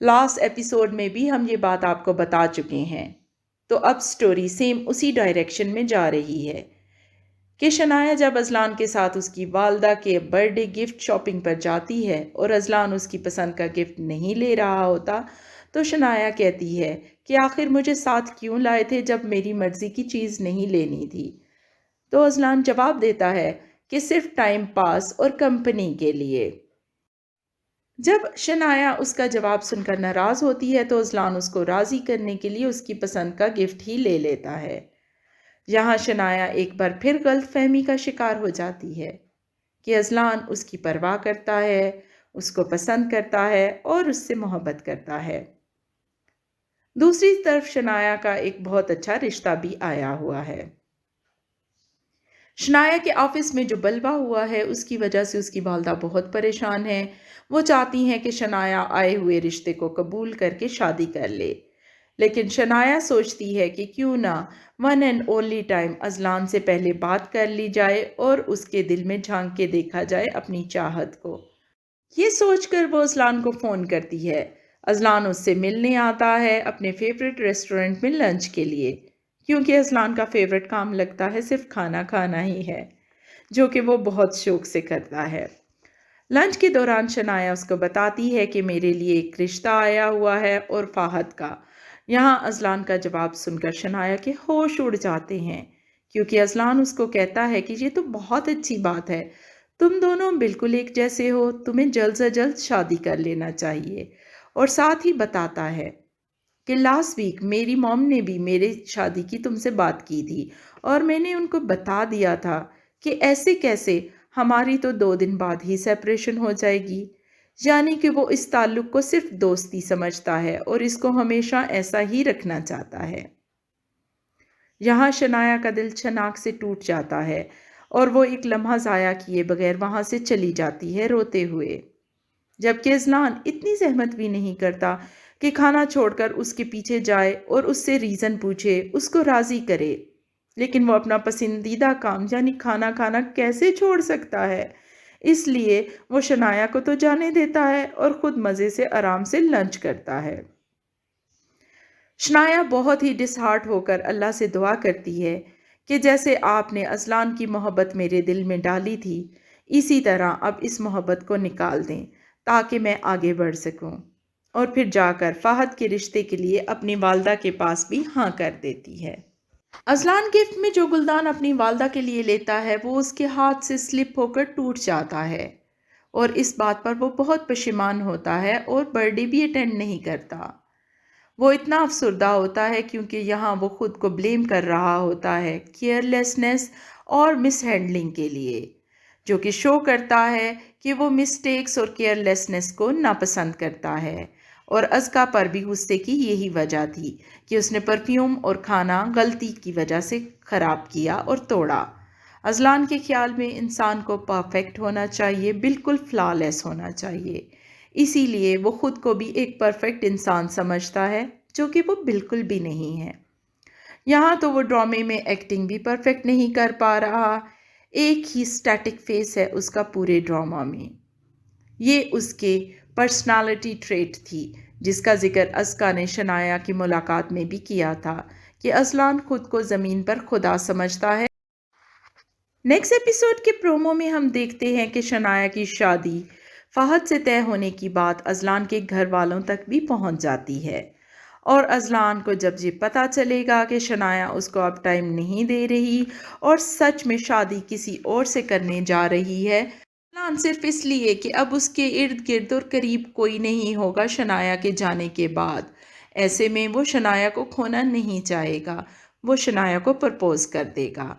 Last episode میں بھی ہم یہ بات آپ کو بتا چکے ہیں، تو اب سٹوری سیم اسی ڈائریکشن میں جا رہی ہے کہ شنایا جب ازلان کے ساتھ اس کی والدہ کے برتھ ڈے گفٹ شاپنگ پر جاتی ہے اور ازلان اس کی پسند کا گفٹ نہیں لے رہا ہوتا تو شنایا کہتی ہے کہ آخر مجھے ساتھ کیوں لائے تھے جب میری مرضی کی چیز نہیں لینی تھی۔ تو ازلان جواب دیتا ہے کہ صرف ٹائم پاس اور کمپنی کے لیے۔ جب شنایا اس کا جواب سن کر ناراض ہوتی ہے تو ازلان اس کو راضی کرنے کے لیے اس کی پسند کا گفٹ ہی لے لیتا ہے۔ یہاں شنایا ایک بار پھر غلط فہمی کا شکار ہو جاتی ہے کہ ازلان اس کی پرواہ کرتا ہے، اس کو پسند کرتا ہے اور اس سے محبت کرتا ہے۔ دوسری طرف شنایا کا ایک بہت اچھا رشتہ بھی آیا ہوا ہے۔ شنایا کے آفس میں جو بلوا ہوا ہے اس کی وجہ سے اس کی والدہ بہت پریشان ہے۔ وہ چاہتی ہیں کہ شنایا آئے ہوئے رشتے کو قبول کر کے شادی کر لے، لیکن شنایا سوچتی ہے کہ کیوں نہ ون اینڈ اونلی ٹائم ازلان سے پہلے بات کر لی جائے اور اس کے دل میں جھانک کے دیکھا جائے اپنی چاہت کو۔ یہ سوچ کر وہ ازلان کو فون کرتی ہے۔ ازلان اس سے ملنے آتا ہے اپنے فیوریٹ ریسٹورنٹ میں لنچ کے لیے، کیونکہ ازلان کا فیوریٹ کام لگتا ہے صرف کھانا کھانا ہی ہے، جو کہ وہ بہت شوق سے کرتا ہے۔ لنچ کے دوران شنایا اس کو بتاتی ہے کہ میرے لیے ایک رشتہ آیا ہوا ہے اور فہد کا۔ یہاں ازلان کا جواب سن کر شنایا کے ہوش اڑ جاتے ہیں، کیونکہ ازلان اس کو کہتا ہے کہ یہ تو بہت اچھی بات ہے، تم دونوں بالکل ایک جیسے ہو، تمہیں جلد سے جلد شادی کر لینا چاہیے۔ اور ساتھ ہی بتاتا ہے کہ لاسٹ ویک میری موم نے بھی میرے شادی کی تم سے بات کی تھی اور میں نے ان کو بتا دیا تھا کہ ایسے کیسے، ہماری تو 2 دن بعد ہی سیپریشن ہو جائے گی۔ یعنی کہ وہ اس تعلق کو صرف دوستی سمجھتا ہے اور اس کو ہمیشہ ایسا ہی رکھنا چاہتا ہے۔ یہاں شنایا کا دل چھناک سے ٹوٹ جاتا ہے اور وہ ایک لمحہ ضائع کیے بغیر وہاں سے چلی جاتی ہے روتے ہوئے، جبکہ ازلان اتنی زحمت بھی نہیں کرتا کہ کھانا چھوڑ کر اس کے پیچھے جائے اور اس سے ریزن پوچھے، اس کو راضی کرے، لیکن وہ اپنا پسندیدہ کام یعنی کھانا کھانا کیسے چھوڑ سکتا ہے؟ اس لیے وہ شنایا کو تو جانے دیتا ہے اور خود مزے سے آرام سے لنچ کرتا ہے۔ شنایا بہت ہی ڈس ہارٹ ہو کر اللہ سے دعا کرتی ہے کہ جیسے آپ نے ازلان کی محبت میرے دل میں ڈالی تھی، اسی طرح اب اس محبت کو نکال دیں تاکہ میں آگے بڑھ سکوں، اور پھر جا کر فہد کے رشتے کے لیے اپنی والدہ کے پاس بھی ہاں کر دیتی ہے۔ ازلان گفٹ میں جو گلدان اپنی والدہ کے لیے لیتا ہے وہ اس کے ہاتھ سے سلپ ہو کر ٹوٹ جاتا ہے، اور اس بات پر وہ بہت پشیمان ہوتا ہے اور برتھ ڈے بھی اٹینڈ نہیں کرتا۔ وہ اتنا افسردہ ہوتا ہے کیونکہ یہاں وہ خود کو بلیم کر رہا ہوتا ہے کیئرلیسنس اور مس ہینڈلنگ کے لیے، جو کہ شو کرتا ہے کہ وہ مسٹیکس اور کیئرلیسنس کو ناپسند کرتا ہے، اور ازکا پر بھی غصے کی یہی وجہ تھی کہ اس نے پرفیوم اور کھانا غلطی کی وجہ سے خراب کیا اور توڑا۔ ازلان کے خیال میں انسان کو پرفیکٹ ہونا چاہیے، بالکل فلالیس ہونا چاہیے، اسی لیے وہ خود کو بھی ایک پرفیکٹ انسان سمجھتا ہے، جو کہ وہ بالکل بھی نہیں ہے۔ یہاں تو وہ ڈرامے میں ایکٹنگ بھی پرفیکٹ نہیں کر پا رہا، ایک ہی سٹیٹک فیس ہے اس کا پورے ڈرامہ میں۔ یہ اس کے پرسنالٹی ٹریٹ تھی جس کا ذکر ازکا نے شنایا کی ملاقات میں بھی کیا تھا کہ ازلان خود کو زمین پر خدا سمجھتا ہے۔ نیکسٹ ایپیسوڈ کے پرومو میں ہم دیکھتے ہیں کہ شنایا کی شادی فہد سے طے ہونے کی بات ازلان کے گھر والوں تک بھی پہنچ جاتی ہے، اور ازلان کو جب یہ پتہ چلے گا کہ شنایا اس کو اب ٹائم نہیں دے رہی اور سچ میں شادی کسی اور سے کرنے جا رہی ہے، ازلان صرف اس لیے کہ اب اس کے ارد گرد اور قریب کوئی نہیں ہوگا شنایا کے جانے کے بعد، ایسے میں وہ شنایا کو کھونا نہیں چاہے گا، وہ شنایا کو پرپوز کر دے گا۔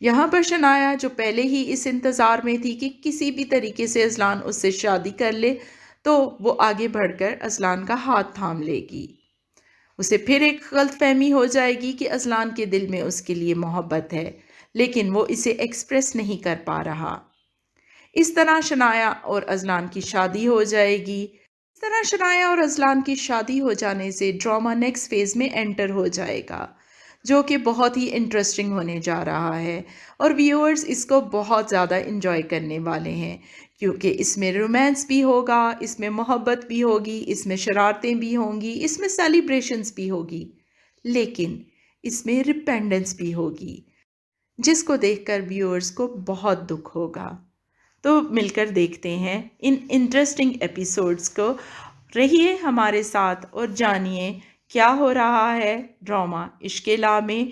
یہاں پر شنایا جو پہلے ہی اس انتظار میں تھی کہ کسی بھی طریقے سے ازلان اس سے شادی کر لے تو وہ آگے بڑھ کر ازلان کا ہاتھ تھام لے گی، اسے پھر ایک غلط فہمی ہو جائے گی کہ ازلان کے دل میں اس کے لیے محبت ہے، لیکن وہ اسے ایکسپریس نہیں کر پا رہا۔ اس طرح شنایا اور ازلان کی شادی ہو جائے گی۔ اس طرح شنایا اور ازلان کی شادی ہو جانے سے ڈرامہ نیکسٹ فیز میں انٹر ہو جائے گا، جو کہ بہت ہی انٹرسٹنگ ہونے جا رہا ہے، اور ویورز اس کو بہت زیادہ انجوائے کرنے والے ہیں، کیونکہ اس میں رومانس بھی ہوگا، اس میں محبت بھی ہوگی، اس میں شرارتیں بھی ہوں گی، اس میں سیلیبریشنز بھی ہوگی، لیکن اس میں ریپینڈنس بھی ہوگی، جس کو دیکھ کر ویورز کو بہت دکھ ہوگا۔ تو مل کر دیکھتے ہیں ان انٹرسٹنگ ایپیسوڈز کو۔ رہیے ہمارے ساتھ اور جانیے کیا ہو رہا ہے ڈرامہ عشق لا میں،